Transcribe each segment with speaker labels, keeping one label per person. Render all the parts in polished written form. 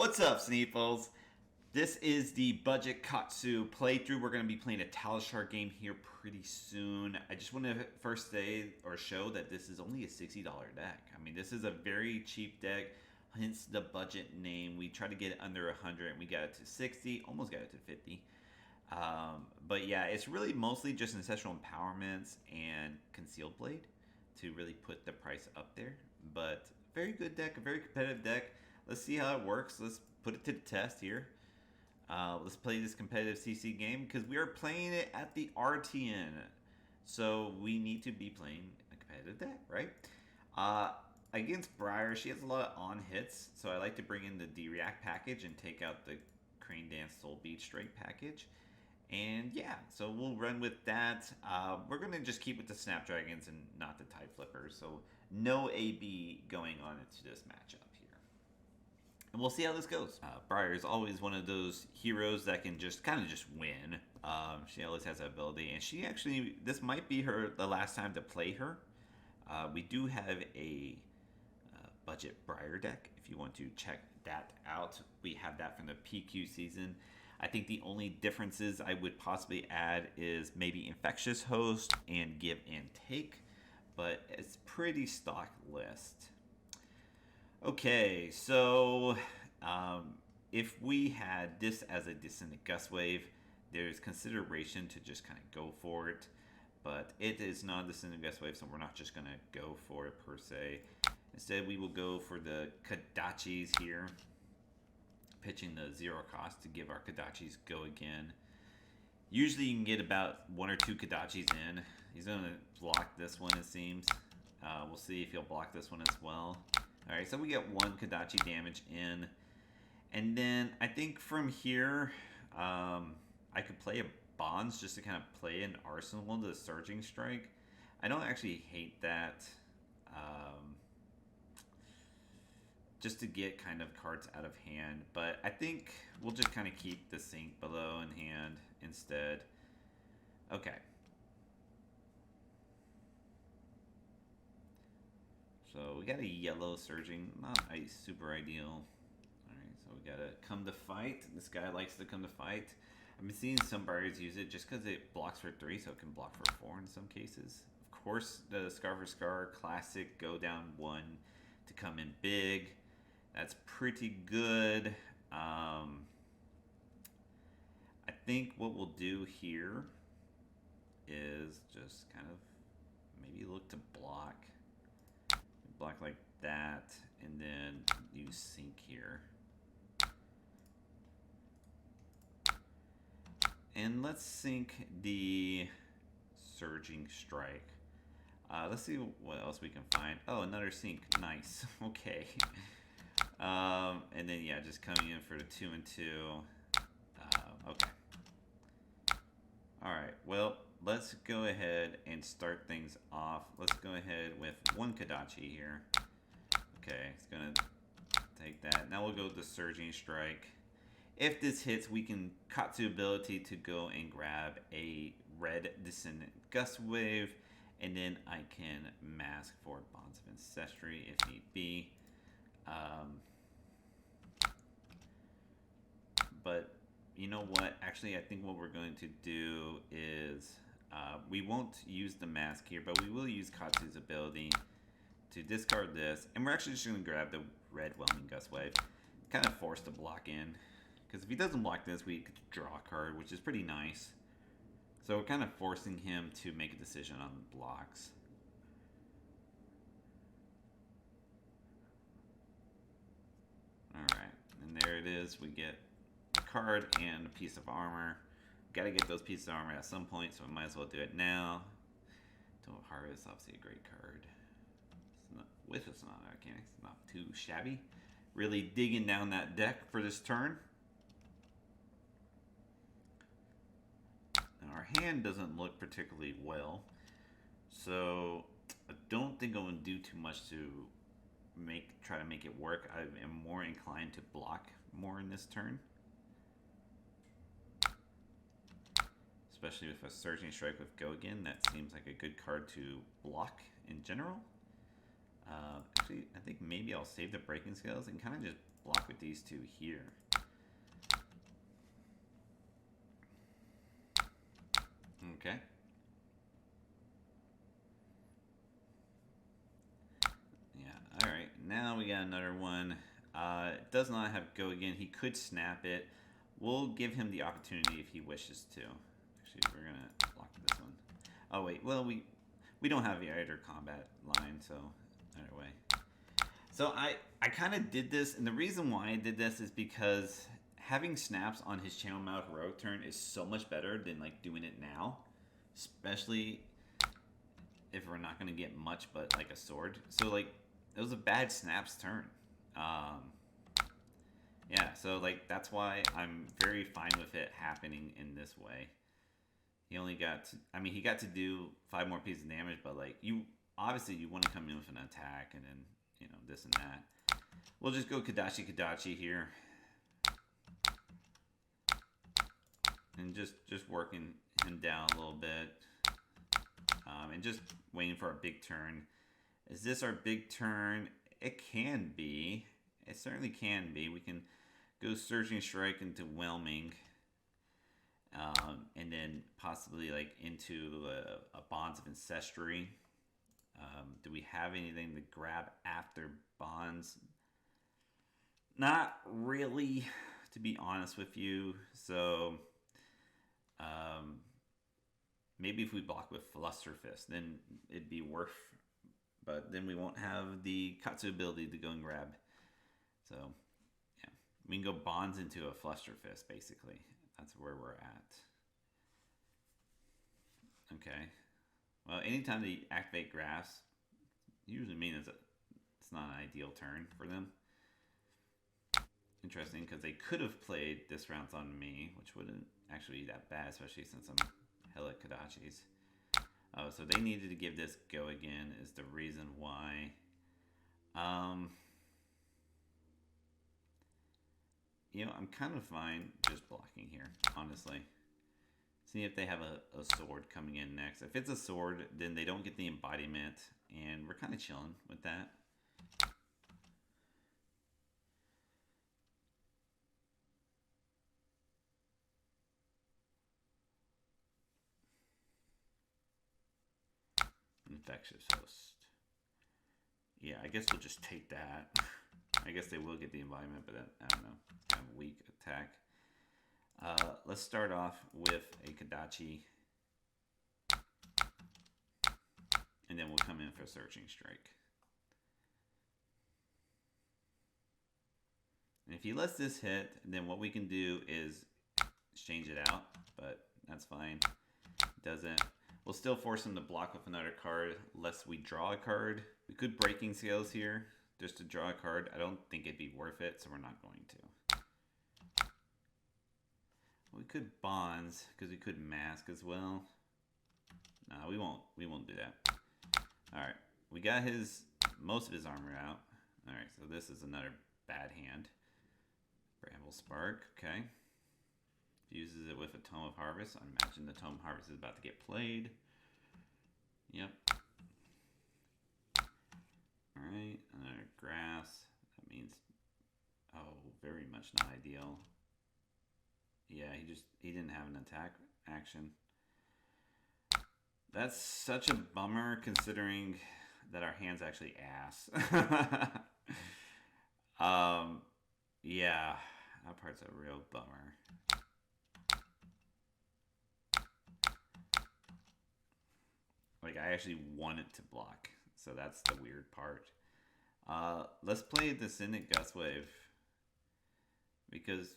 Speaker 1: What's up, Sneeples? This is the Budget Katsu playthrough. We're going to be playing a Talishar game here pretty soon. I just want to first say or show that this is only a $60 deck. I mean, this is a very cheap deck, hence the budget name. We tried to get it under 100 and we got it to 60, almost got it to 50. But yeah, it's really mostly just Ancestral Empowerments and Concealed Blade to really put the price up there. But very good deck, a very competitive deck. Let's see how it works. Let's put it to the test here. Let's play this competitive CC game because we are playing it at the RTN. So we need to be playing a competitive deck, right? Against Briar, she has a lot of on hits. So I like to bring in the D-React package and take out the Crane Dance Soul Beat Straight package. And yeah, so we'll run with that. We're going to just keep with the Snapdragons and not the Tide Flippers. So no AB going on into this matchup here. And we'll see how this goes. Briar is always one of those heroes that can just kind of just win. She always has that ability. And she actually, this might be the last time to play her. We do have a budget Briar deck if you want to check that out. We have that from the PQ season. I think the only differences I would possibly add is maybe Infectious Host and Give and Take. But it's pretty stock list. Okay, so if we had this as a Descendant Gust Wave, there's consideration to just kind of go for it. But it is not a Descendant Gust Wave, so we're not just going to go for it per se. Instead, we will go for the Kodachis here. Pitching the 0 cost to give our Kodachis go again. Usually you can get about 1 or 2 Kodachis in. He's going to block this one, it seems. We'll see if he'll block this one as well. Alright, so we get 1 Kodachi damage in. And then I think from here, I could play a Bonds just to kind of play an Arsenal to the Surging Strike. I don't actually hate that. Just to get kind of cards out of hand. But I think we'll just kind of keep the Sink below in hand instead. Okay. So we got a yellow Surging, not super ideal. Alright, so we gotta come to fight. This guy likes to come to fight. I've been seeing some Briars use it just because it blocks for 3, so it can block for 4 in some cases. Of course, the Scar for Scar classic go down 1 to come in big. That's pretty good. I think what we'll do here is just kind of maybe look to block. Block like that, and then use Sink here. And let's Sink the Surging Strike. Let's see what else we can find. Oh, another Sink. Nice. Okay. And then, yeah, just coming in for the 2 and 2. Okay. Alright, well, let's go ahead and start things off. Let's go ahead with 1 Kodachi here. Okay, it's going to take that. Now we'll go with the Surging Strike. If this hits, we can Katsu ability to go and grab a red Descendant Gust Wave. And then I can mask for Bonds of Ancestry if need be. But you know what? Actually, I think what we're going to do is we won't use the mask here, but we will use Katsu's ability to discard this. And we're actually just going to grab the red Whelming Gust Wave. Kind of forced to block in. Because if he doesn't block this, we could draw a card, which is pretty nice. So we're kind of forcing him to make a decision on blocks. Alright, and there it is. We get a card and a piece of armor. Gotta get those pieces of armor at some point, so we might as well do it now. Total Harvest, obviously a great card. It's not, with it's not arcane, it's not too shabby. Really digging down that deck for this turn. Now our hand doesn't look particularly well, so I don't think I'm going to do too much to try to make it work. I am more inclined to block more in this turn. Especially with a Surging Strike with Go Again, that seems like a good card to block in general. Actually, I think maybe I'll save the Breaking Scales and kind of just block with these two here. Okay. Yeah, alright. Now we got another one. It does not have go again. He could snap it. We'll give him the opportunity if he wishes to. Actually, we're going to block this one. Oh, wait. Well, we don't have the either combat line, so either way. So I kind of did this, and the reason why I did this is because having snaps on his channel mount heroic turn is so much better than like doing it now, especially if we're not going to get much but like a sword. So like it was a bad snaps turn. Yeah, so like that's why I'm very fine with it happening in this way. He only got to, I mean, he got to do 5 more pieces of damage, but like you obviously you want to come in with an attack and then, you know, this and that. We'll just go Kadachi here. And just working him down a little bit. And just waiting for our big turn. Is this our big turn? It can be. It certainly can be. We can go Surging Strike into Whelming. And then possibly like into a Bonds of Ancestry. Do we have anything to grab after Bonds? Not really, to be honest with you. So maybe if we block with Flusterfist, then it'd be worth. But then we won't have the Katsu ability to go and grab. So yeah, we can go Bonds into a Flusterfist, basically. That's where we're at. Okay. Well, anytime they activate grass, usually means it's not an ideal turn for them. Interesting, because they could have played this round on me, which wouldn't actually be that bad, especially since I'm hella Kadachis. Oh, so they needed to give this go again is the reason why. You know, I'm kind of fine just blocking here, honestly. See if they have a sword coming in next. If it's a sword, then they don't get the embodiment, and we're kind of chilling with that. Infectious Host. Yeah, I guess we'll just take that. I guess they will get the embodiment, but I don't know. Kind of weak attack. Let's start off with a Kadachi. And then we'll come in for Searching Strike. And if he lets this hit, then what we can do is exchange it out, but that's fine. Doesn't. We'll still force him to block with another card, lest we draw a card. We could Breaking Scales here, just to draw a card. I don't think it'd be worth it, so we're not going to. We could Bonds, because we could Mask as well. No, we won't do that. Alright, we got most of his armor out. Alright, so this is another bad hand. Bramble Spark, okay. Uses it with a Tome of Harvest. I imagine the Tome of Harvest is about to get played. Yep. Alright, another grass. That means, oh, very much not ideal. Yeah, he didn't have an attack action. That's such a bummer considering that our hand's actually ass. Yeah, that part's a real bummer. Like, I actually wanted to block, so that's the weird part. Let's play Descendant Gustwave, because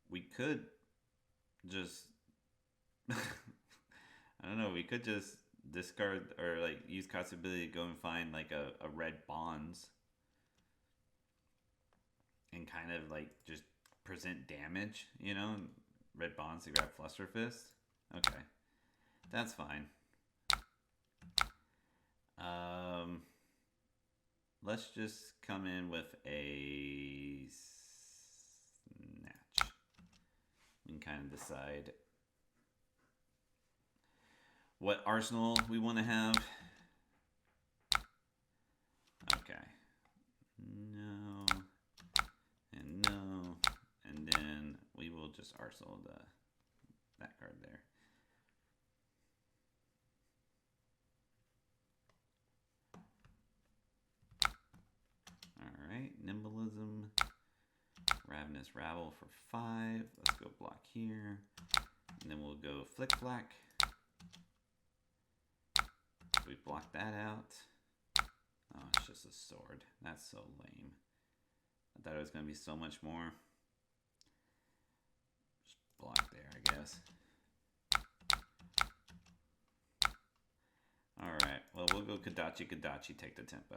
Speaker 1: we could just... I don't know, we could just discard, or like use Katsu's ability to go and find like a red Bonds. And kind of like just present damage, you know? Red Bonds to grab Flusterfist. Okay. That's fine. Let's just come in with a Snatch. We can kind of decide what arsenal we want to have. Okay. No. we'll just Arsenal that card there. Alright, Nimblism. Ravenous Rabble for 5. Let's go block here. And then we'll go Flick Flack. We block that out. Oh, it's just a sword. That's so lame. I thought it was going to be so much more. Just block there, I guess. Alright, well, we'll go Kadachi, take the tempo.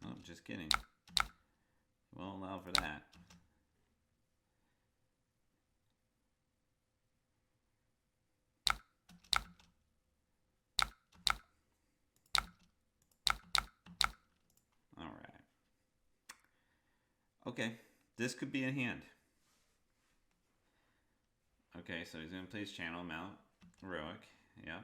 Speaker 1: Oh, just kidding. Won't allow for that. Alright. Okay, this could be a hand. Okay, so he's going to play his channel mount. Heroic, yeah.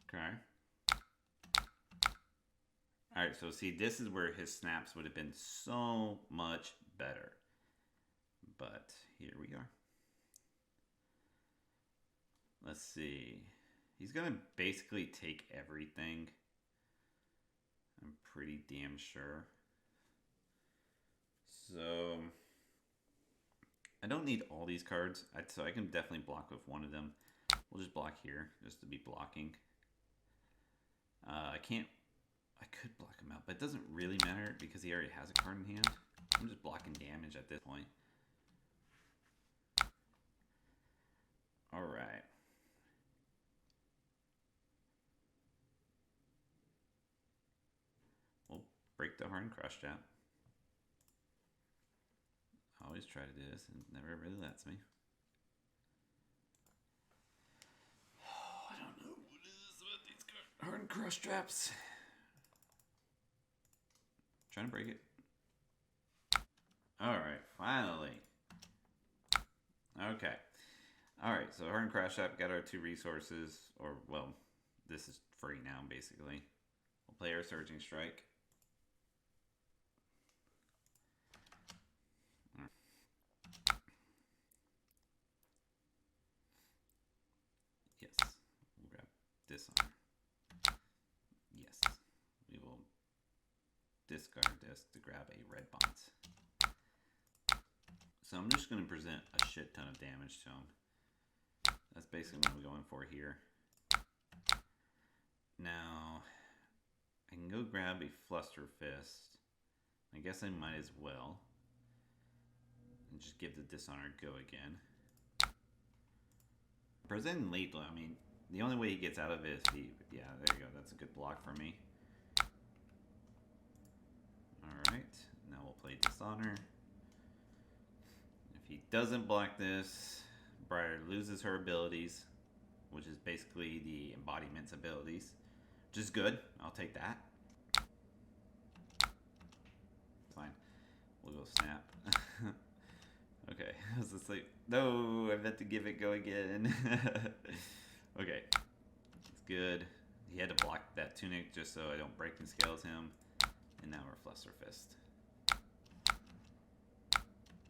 Speaker 1: Okay. Alright, so see, this is where his snaps would have been so much better. But here we are. Let's see. He's going to basically take everything. I'm pretty damn sure. So I don't need all these cards, so I can definitely block with one of them. We'll just block here, just to be blocking. I could block him out, but it doesn't really matter because he already has a card in hand. I'm just blocking damage at this point. Alright. We'll break the Hardened Cross Trap. I always try to do this and it never really lets me. Oh, I don't know what it is about these Hardened Cross Traps. Trying to break it. Alright, finally. Okay. Alright, so Hardened Cross Trap, got our 2 resources, or, well, this is free now, basically. We'll play our Surging Strike. Yes, we'll grab Dishonor. Yes, we will discard this to grab a red bounce. So I'm just going to present a shit ton of damage to him. That's basically what I'm going for here. Now, I can go grab a Fluster Fist. I guess I might as well. And just give the Dishonor a go again. Presenting lethal, I mean, the only way he gets out of it is yeah, there you go, that's a good block for me. Alright, now we'll play Dishonor. If he doesn't block this, Briar loses her abilities, which is basically the embodiment's abilities, which is good. I'll take that. Fine. We'll go Snap. Okay, I was just like, no, I meant to give it go again. Okay, it's good. He had to block that Tunic just so I don't break and scales him. And now we're Fluster Fist.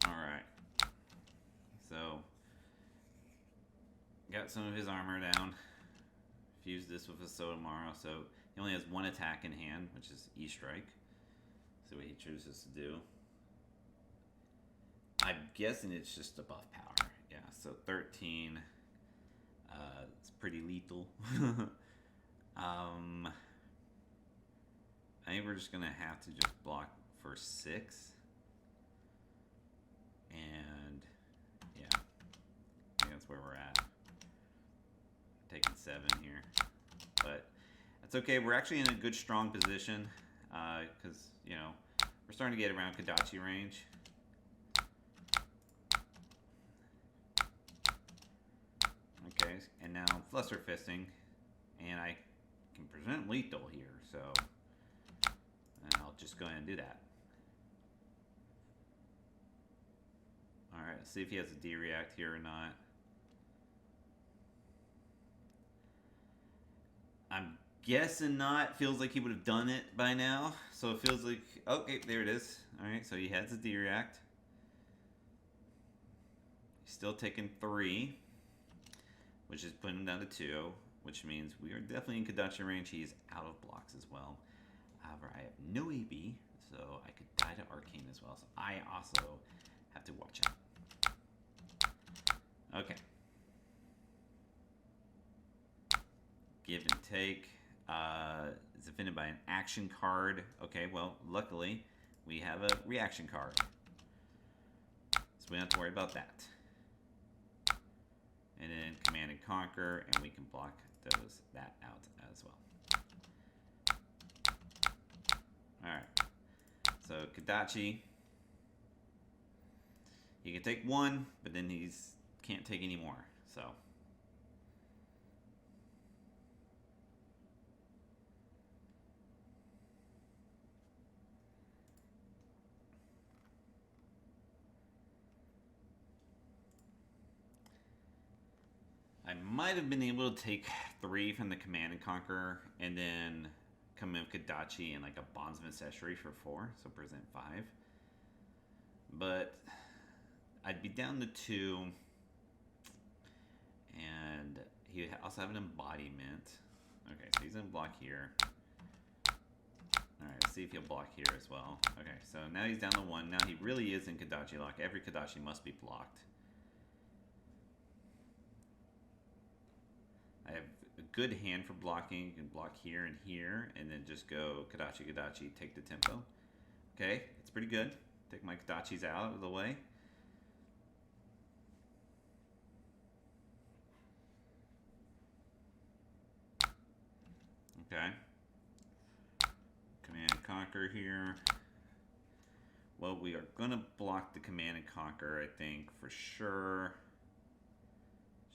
Speaker 1: Alright. So, got some of his armor down. Fused this with a Sotomaro, so he only has 1 attack in hand, which is E-Strike. See what he chooses to do. I'm guessing it's just a buff power. Yeah, so 13. It's pretty lethal. I think we're just going to have to just block for 6. And, yeah. I think that's where we're at. Taking 7 here. But that's okay. We're actually in a good, strong position. Because, you know, we're starting to get around Kadachi range. Okay, and now I'm Fluster Fisting. And I can present lethal here, so I'll just go ahead and do that. Alright, let's see if he has a D-React here or not. I'm guessing not. Feels like he would have done it by now. So it feels like, okay, there it is. All right, so he has the D-React. He's still taking 3, which is putting him down to 2, which means we are definitely in Kodachi range. He's out of blocks as well. However, I have no AB, so I could die to Arcane as well. So I also have to watch out. Okay. Give and take. It's defended by an action card. Okay, well, luckily, we have a reaction card. So we don't have to worry about that. And then Command and Conquer, and we can block that out as well. Alright. So Kodachi. He can take 1, but then he's can't take any more. So I might have been able to take 3 from the Command and Conquer and then come in with Kodachi and like a Bondsman Accessory for 4, so present 5. But I'd be down to 2, and he also have an embodiment. Okay, so he's gonna block here. Alright, let's see if he'll block here as well. Okay, so now he's down to 1. Now he really is in Kodachi lock. Every Kodachi must be blocked. I have a good hand for blocking. You can block here, and then just go Kodachi, Kodachi, take the tempo. Okay, it's pretty good. Take my Kodachis out of the way. Okay. Command and Conquer here. Well, we are going to block the Command and Conquer, I think, for sure.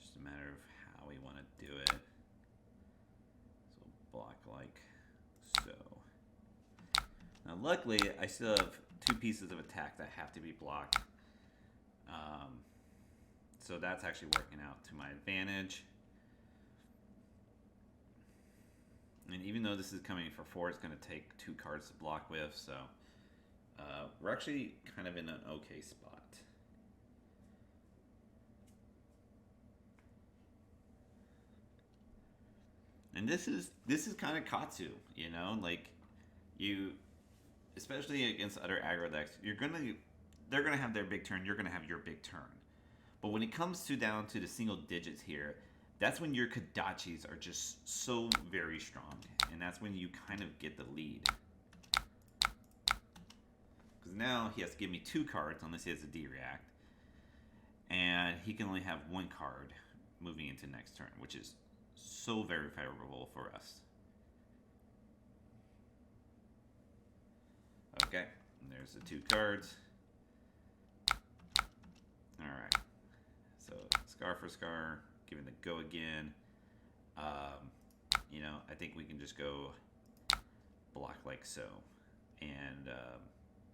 Speaker 1: Just a matter of how we want to do it. So we'll block like so. Now, luckily, I still have 2 pieces of attack that have to be blocked. So that's actually working out to my advantage. And even though this is coming for 4, it's going to take 2 cards to block with, so we're actually kind of in an okay spot. And this is kind of Katsu, you know, like you, especially against other aggro decks, they're gonna have their big turn, you're gonna have your big turn. But when it comes down to the single digits here, that's when your Kodachis are just so very strong, and that's when you kind of get the lead. Because now he has to give me 2 cards unless he has a D-React, and he can only have 1 card moving into next turn, which is so very favorable for us. Okay, and there's the 2 cards. Alright, so Scar for Scar, giving the go again. You know, I think we can just go block like so and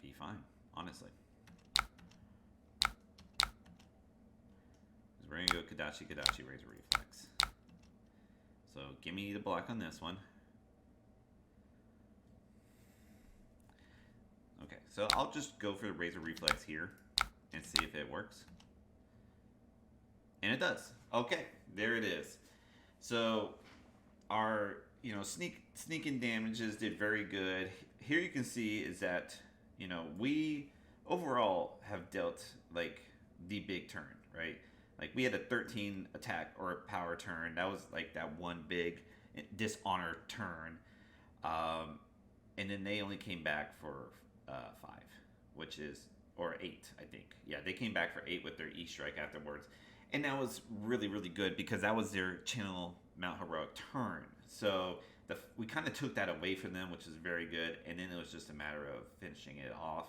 Speaker 1: be fine, honestly. We're going to go Kodachi, Kodachi, Razor Reflex. So give me the block on this one. Okay, so I'll just go for the Razor Reflex here and see if it works. And it does. Okay, there it is. So our, you know, sneaking damages did very good. Here you can see is that, you know, we overall have dealt like the big turn, right? Like we had a 13 attack or power turn. That was like that one big dishonor turn. And then they only came back for 5, which is, or 8, I think. Yeah, they came back for 8 with their E-Strike afterwards. And that was really, really good because that was their Channel Mount Heroic turn. So we kind of took that away from them, which is very good. And then it was just a matter of finishing it off.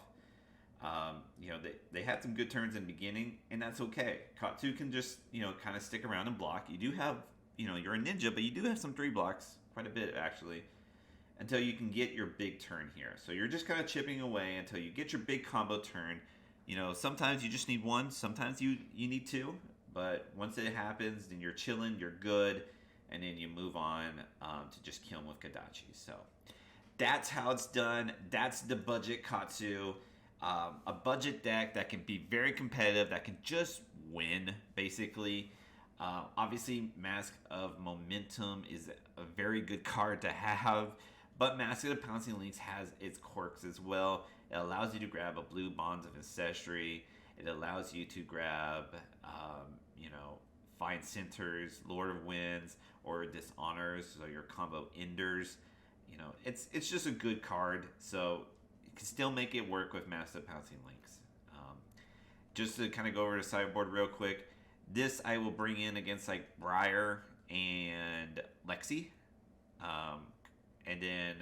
Speaker 1: You know, they had some good turns in the beginning, and that's okay. Katsu can just, you know, kind of stick around and block. You do have, you know, you're a ninja, but you do have some 3 blocks, quite a bit actually, until you can get your big turn here. So you're just kind of chipping away until you get your big combo turn. You know, sometimes you just need 1, sometimes you need 2. But once it happens, then you're chilling, you're good, and then you move on to just kill them with Kadachi. So that's how it's done. That's the budget Katsu. A budget deck that can be very competitive, that can just win, basically. Obviously, Mask of Momentum is a very good card to have, but Mask of the Pouncing Lynx has its quirks as well. It allows you to grab a blue Bonds of Ancestry. It allows you to grab, Fine Centers, Lord of Winds, or Dishonors, so your combo enders. It's just a good card, so you can still make it work with Mask of the Pouncing Lynx. Just to kind of go over to sideboard real quick, this I will bring in against like Briar and Lexi. And then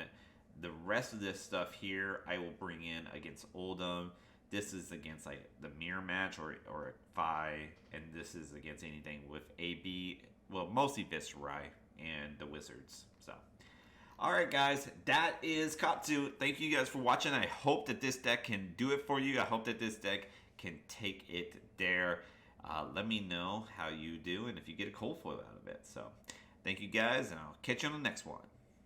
Speaker 1: the rest of this stuff here I will bring in against Oldham. This is against like the mirror match or Phi, and this is against anything with AB. Well, mostly Viscerai and the Wizards. So, all right, guys, that is Katsu. Thank you guys for watching. I hope that this deck can do it for you. I hope that this deck can take it there. Let me know how you do and if you get a cold foil out of it. So, thank you guys, and I'll catch you on the next one.